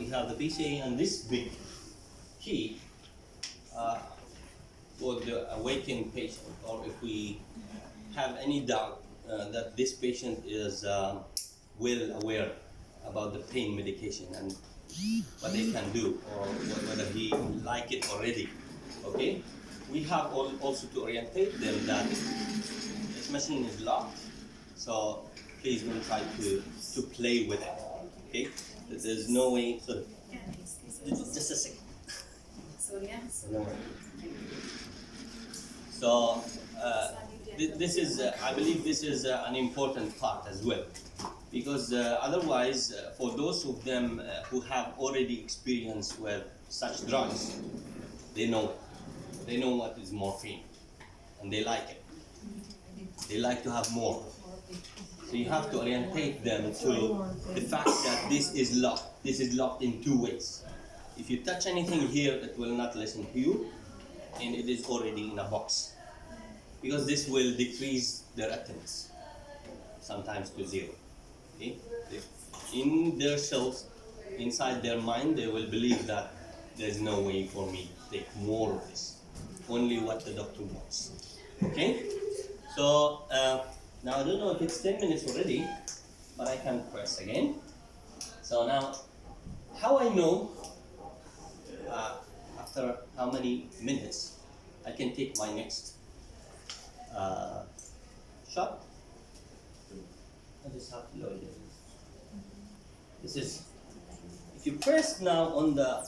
we have the PCA and this big key for the awakened patient, or if we have any doubt that this patient is well aware about the pain medication and what they can do, or whether he like it already. Okay, we have also to orientate them that this machine is locked, so please don't try to play with it. Okay, there's no way. So just a second. No worry. So this is, I believe, this is an important part as well, because otherwise, for those of them who have already experience with such drugs, they know what is morphine, and they like it. They like to have more. So you have to orientate them to the fact that this is locked. This is locked in two ways. If you touch anything here, it will not listen to you, and it is already in a box, because this will decrease their attendance, sometimes to zero. Okay? In their selves, inside their mind, they will believe that there's no way for me to take more of this, only what the doctor wants. Okay? So now I don't know if it's 10 minutes already, but I can press again. So now, how I know after how many minutes I can take my next shot? I just have to load it. This is, if you press now on the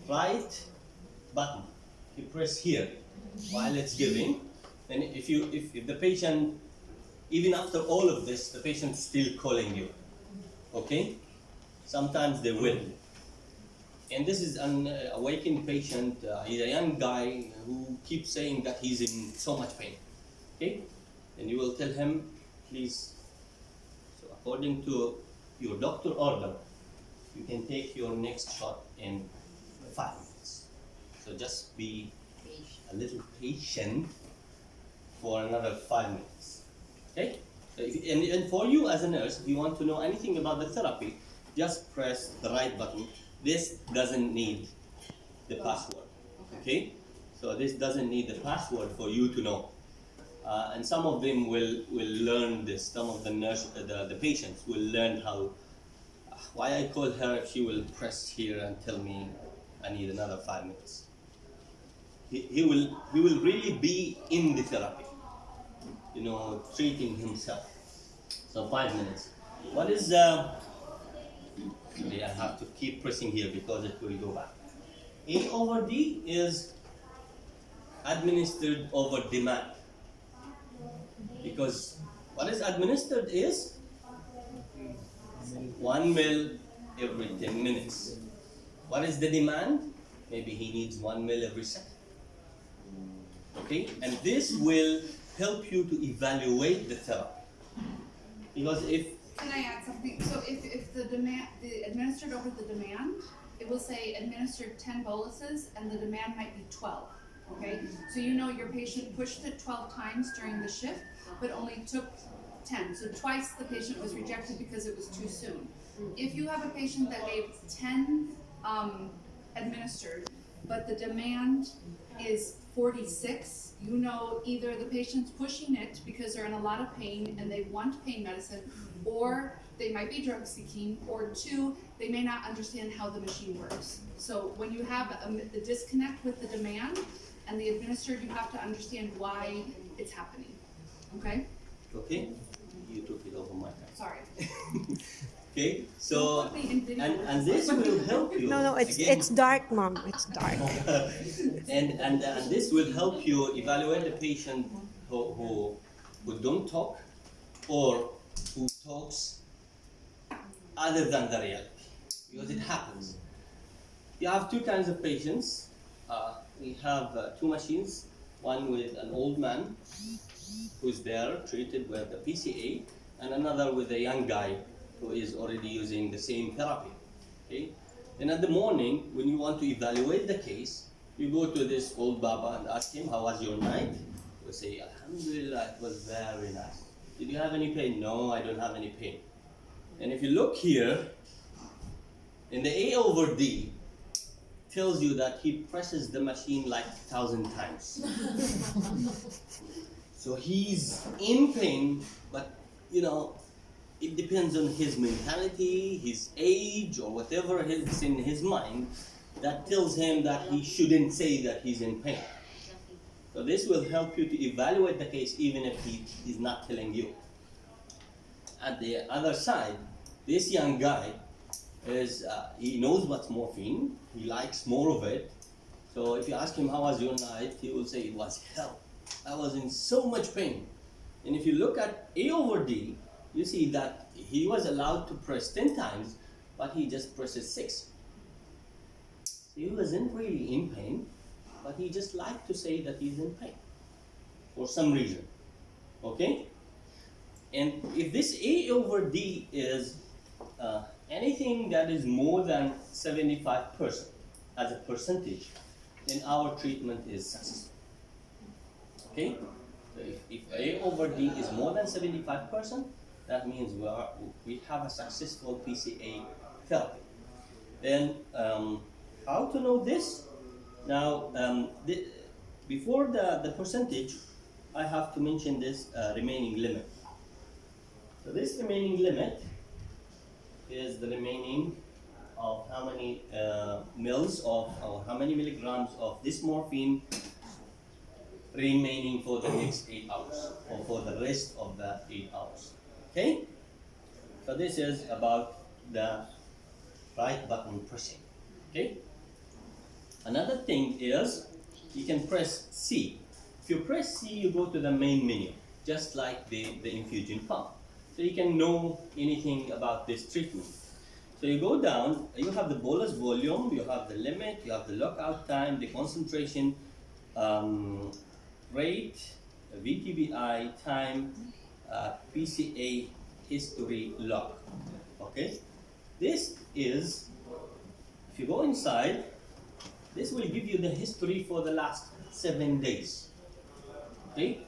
right button, you press here while it's giving, and if the patient, even after all of this, the patient's still calling you, okay? Sometimes they will. And this is an awakened patient. He's a young guy who keeps saying that he's in so much pain. Okay? And you will tell him, please, so according to your doctor order, you can take your next shot in 5 minutes. So just be a little patient for another 5 minutes. Okay? And for you as a nurse, if you want to know anything about the therapy, just press the right button. This doesn't need the password, okay? So this doesn't need the password for you to know. And some of them will learn this. Some of the patients will learn how. Why I call her, she will press here and tell me I need another 5 minutes. He will really be in the therapy, treating himself. So 5 minutes. What is I have to keep pressing here because it will go back. A over D is administered over demand. Because what is administered is 1 mil every 10 minutes. What is the demand? Maybe he needs 1 mil every second. Okay? And this will help you to evaluate the therapy. Because if Can I add something? So if the administered over the demand, it will say administered 10 boluses and the demand might be 12. Okay? So your patient pushed it 12 times during the shift, but only took 10. So twice the patient was rejected because it was too soon. If you have a patient that gave 10 administered, but the demand is 46, either the patient's pushing it because they're in a lot of pain and they want pain medicine, or they might be drug seeking, or 2, they may not understand how the machine works. So when you have the disconnect with the demand and the administered, you have to understand why it's happening. Okay? Okay? You took it over my time. Sorry. Okay, so and this will help you. No, it's dark, Mom. It's dark. and this will help you evaluate the patient who don't talk, or who talks other than the reality, because it happens. You have two kinds of patients. We have 2 machines. One with an old man who's there treated with the PCA, and another with a young guy who is already using the same therapy. Okay? And at the morning, when you want to evaluate the case, you go to this old Baba and ask him, how was your night? He will say, Alhamdulillah, it was very nice. Did you have any pain? No, I don't have any pain. And if you look here, And the A over D tells you that he presses the machine like 1,000 times. So he's in pain, but it depends on his mentality, his age, or whatever is in his mind that tells him that he shouldn't say that he's in pain. So this will help you to evaluate the case even if he's not telling you. At the other side, this young guy he knows what's morphine, he likes more of it. So if you ask him how was your night, he will say it was hell. I was in so much pain. And if you look at A over D, you see that he was allowed to press 10 times, but he just presses 6. So he wasn't really in pain, but he just liked to say that he's in pain for some reason. Okay? And if this A over D is anything that is more than 75% as a percentage, then our treatment is successful. Okay? So if A over D is more than 75%, that means we have a successful PCA therapy. Then how to know this? Now, before the percentage, I have to mention this remaining limit. So this remaining limit is the remaining of how many mils of, or how many milligrams of this morphine remaining for the next 8 hours, or for the rest of the 8 hours. Okay? So this is about the right button pressing. Okay? Another thing is you can press C. If you press C, you go to the main menu, just like the infusion pump. So you can know anything about this treatment. So you go down, you have the bolus volume, you have the limit, you have the lockout time, the concentration, rate, VTBI, time, PCA, history, log. Okay? This is, if you go inside, this will give you the history for the last 7 days. Okay?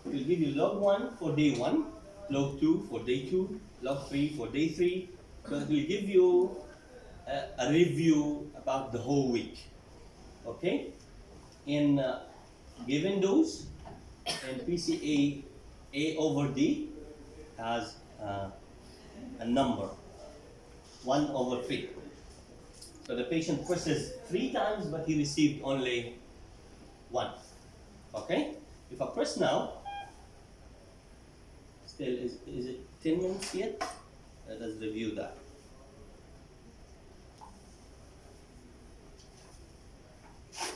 It will give you log 1 for day 1, log 2 for day 2, log 3 for day 3. So it will give you a review about the whole week. Okay? In given dose, and PCA A over D has a number, 1 over 3. So the patient presses 3 times, but he received only 1. Okay? If I press now, still, is it 10 minutes yet? Let us review that.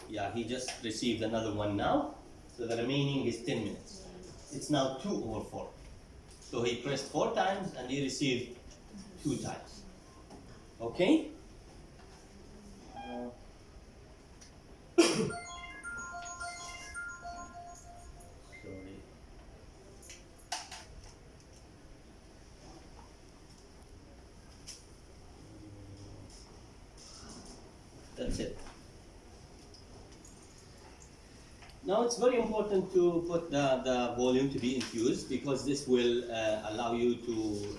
Yeah, he just received another one now. So the remaining is 10 minutes. It's now 2 over 4. So he pressed 4 times and he received 2 times. Okay? Sorry. That's it. Now it's very important to put the volume to be infused, because this will allow you to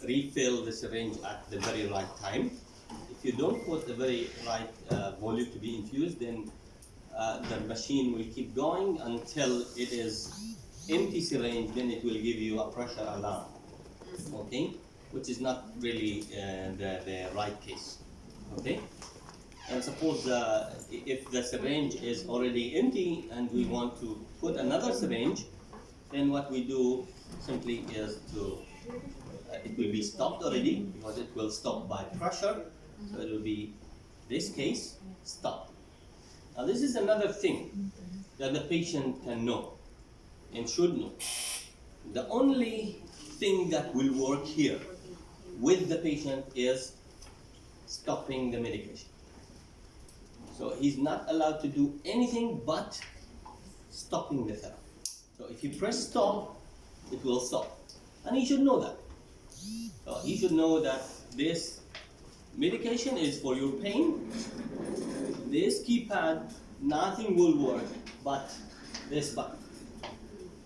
refill the syringe at the very right time. If you don't put the very right volume to be infused, then the machine will keep going until it is empty syringe, then it will give you a pressure alarm, okay? Which is not really the right case, okay? And suppose if the syringe is already empty and we want to put another syringe, then what we do simply is it will be stopped already, because it will stop by pressure. So it will be this case, stop. Now this is another thing that the patient can know and should know. The only thing that will work here with the patient is stopping the medication. So he's not allowed to do anything but stopping the therapy. So if you press stop, it will stop. And he should know that. So he should know that this medication is for your pain. This keypad, nothing will work but this button.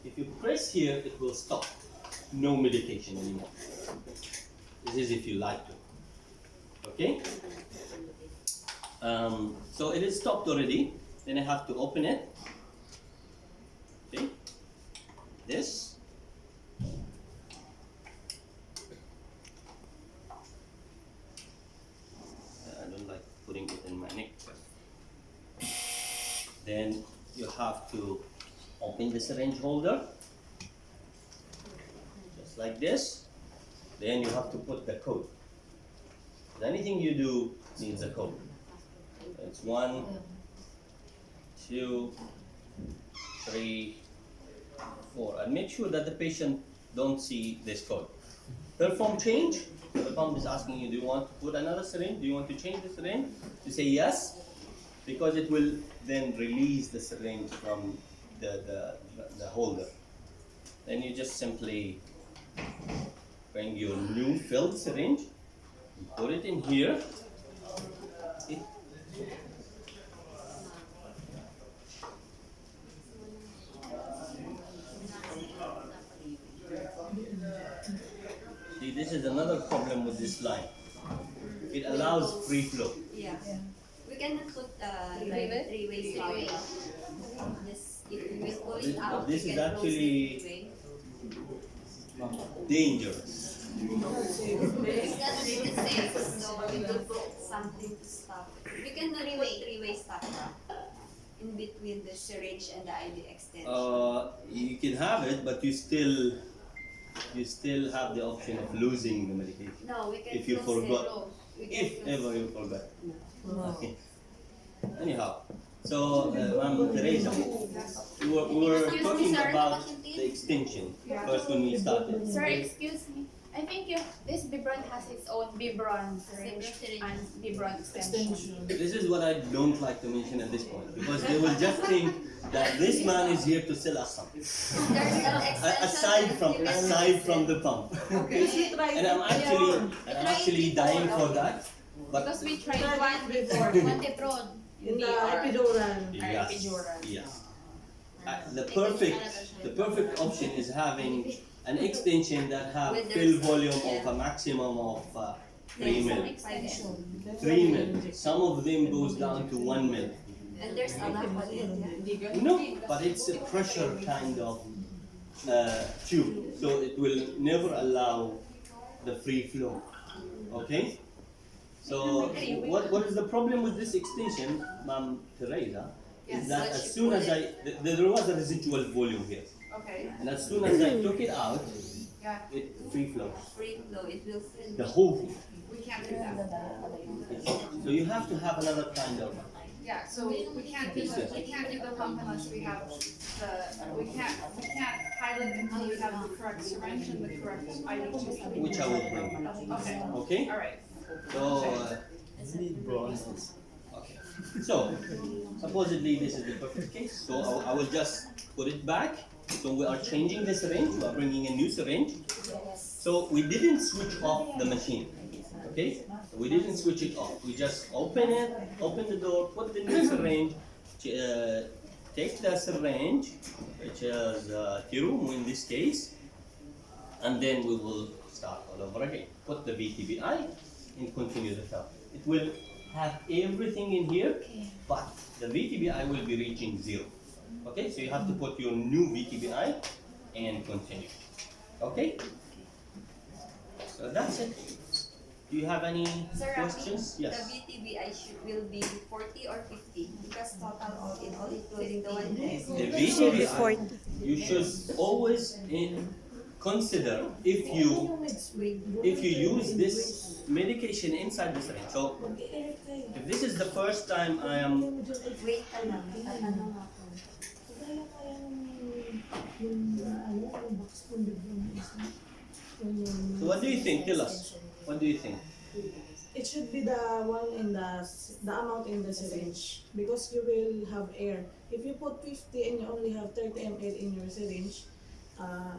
If you press here, it will stop. No medication anymore. This is if you like to. Okay. So it is stopped already. Then I have to open it. Okay. This. I don't like putting it in my neck. Then you have to open the syringe holder, just like this. Then you have to put the code. Anything you do needs a code. It's 1, 2, 3, 4. And make sure that the patient don't see this code. Perform change. The pump is asking you, do you want to put another syringe? Do you want to change the syringe? You say yes, because it will then release the syringe from the holder. Then you just simply bring your new filled syringe, and put it in here. Okay. See, this is another problem with this line. It allows free flow. Yeah. We cannot put like three-way stop. This, if we pull it out, This we is can close actually it three-way. dangerous. It's not really safe, so we will put something to stop it. We can put three-way stop in between the syringe and the IV extension. You can have it, but you still have the option of losing the medication No, we can if you close forgot. it. We can If close ever it. you forgot. Okay. Anyhow, so Teresa, we were talking about the extension first when we started. Sir, excuse me. I think this biberon has its own biberon syringe and biberon extension. This is what I don't like to mention at this point, because they will just think that this man is here to sell us something. There's an extension. Aside from the pump. Okay. And I'm actually dying for that. But Because we tried one before, Montepron. In the epidural. yes. The perfect option is having an extension that have fill volume of a maximum of 3 mil. 3 mil. Some of them goes down to 1 mil. And there's a lot of it. No, but it's a pressure kind of tube, so it will never allow the free flow. Okay. So what is the problem with this extension, Ma'am Teresa? Is that as soon as there was a residual volume here, Okay, and as soon as I took it out, yeah, it free flows. Free flow, it will fill. The whole thing. we can't do that. So you have to have another kind of. Yeah, so we can't do the pump unless we have we can't pilot until we have the correct syringe and the correct IV tube. Which I will bring. Okay, Okay. all right. So. Okay. So supposedly this is the perfect case. So I will just put it back. So we are changing the syringe. We are bringing a new syringe. So we didn't switch off the machine. Okay. So we didn't switch it off. We just open the door, put the new syringe, take the syringe, which is Tirum in this case, and then we will start all over again. Put the VTBI and continue the therapy. It will have everything in here, but the VTBI will be reaching 0. Okay, so you have to put your new VTBI and continue. Okay? So that's it. Do you have any Sir, questions? the Yes. VTBI will be 40 or 50 because total all in all including the one test. The Should be VTBI, 40. you should always consider if you use this medication inside the syringe. So if this is the first time I am. Wait ka lang. Ano nga po? So what do you think? Tell us. What do you think? It should be the one in the amount in the syringe because you will have air. If you put 50 and you only have 30 ml in your syringe,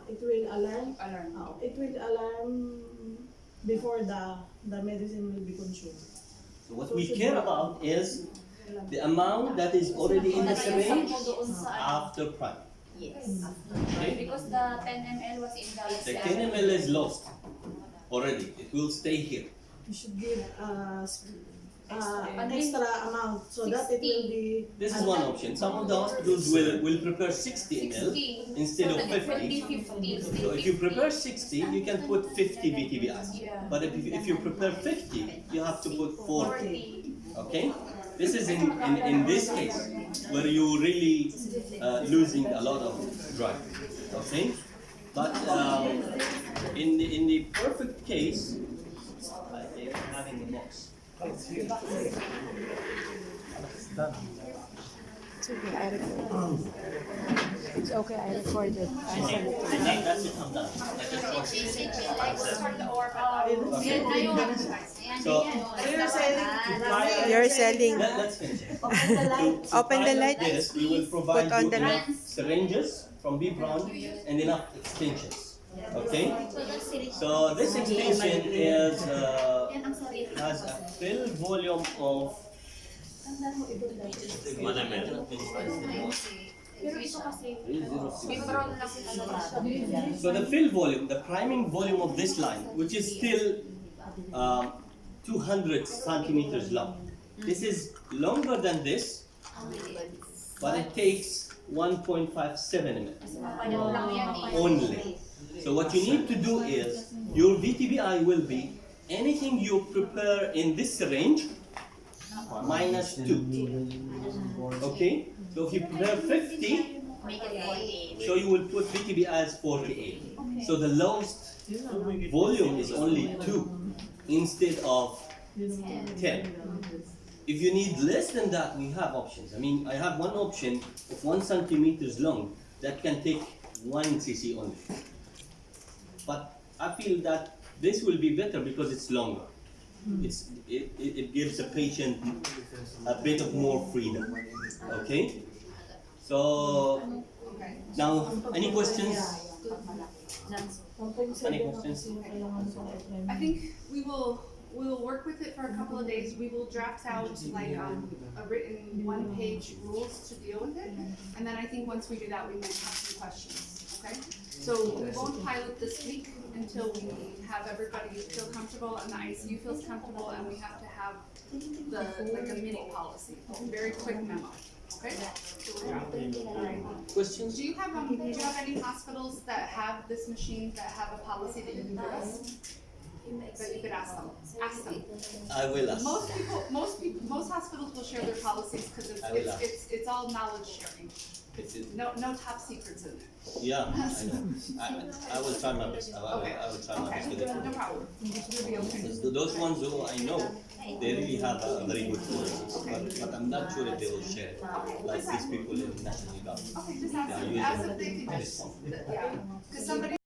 it will alarm. It will alarm before the medicine will be consumed. So what we care about is the amount that is already in the syringe after prime. Yes. Okay? Because the 10 ml was in the 10 ml is lost already. It will stay here. you should give an extra amount so that it will be. This is one option. Some of the hospitals will prepare 60 ml instead of 50. So if you prepare 60, you can put 50 BTBI. But if you prepare 50, you have to put 40. Okay? This is in this case where you really losing a lot of drug. Okay? But in the perfect case, they are having the box. It's okay, I record. It's okay, I recorded. That's it, I'm done. I just want to So You're selling. let's finish. Open the Like light. this, we will provide Put on you the enough syringes from B Brown and enough extensions. Okay? So this extension has a fill volume of so the fill volume, the priming volume of this line, which is still 200 centimeters long. This is longer than this, but it takes 1.57 ml only. So what you need to do is, your VTBI will be anything you prepare in this syringe minus 2. Okay? So if you prepare 50, so you will put VTBI as 48. So the lowest volume is only 2 instead of 10. If you need less than that, we have options. I mean, I have one option of 1 centimeters long that can take 1 cc only. But I feel that this will be better because it's longer. It gives the patient a bit of more freedom. Okay? So now, any questions? Any questions? I think we will work with it for a couple of days. We will draft out like a written 1-page rules to deal with it. And then I think once we do that, we might have some questions, okay? So we won't pilot this week until we have everybody feel comfortable and the ICU feels comfortable, and we have to have like a mini policy, a very quick memo, okay? So we're drafting. All right. Questions? Do you have any hospitals that have this machine that have a policy that you can give us? That you could ask them. Ask them. I will ask. Most hospitals will share their policies because it's all knowledge sharing. No top secrets in it. Yeah, I know. I will try my best. I will try my best with it. No problem. You'll be okay. Because those ones who I know, they really have a very good policies. But I'm not sure if they will share it. Like these people in national government. Okay, just ask them. Ask if they can just, yeah. Because somebody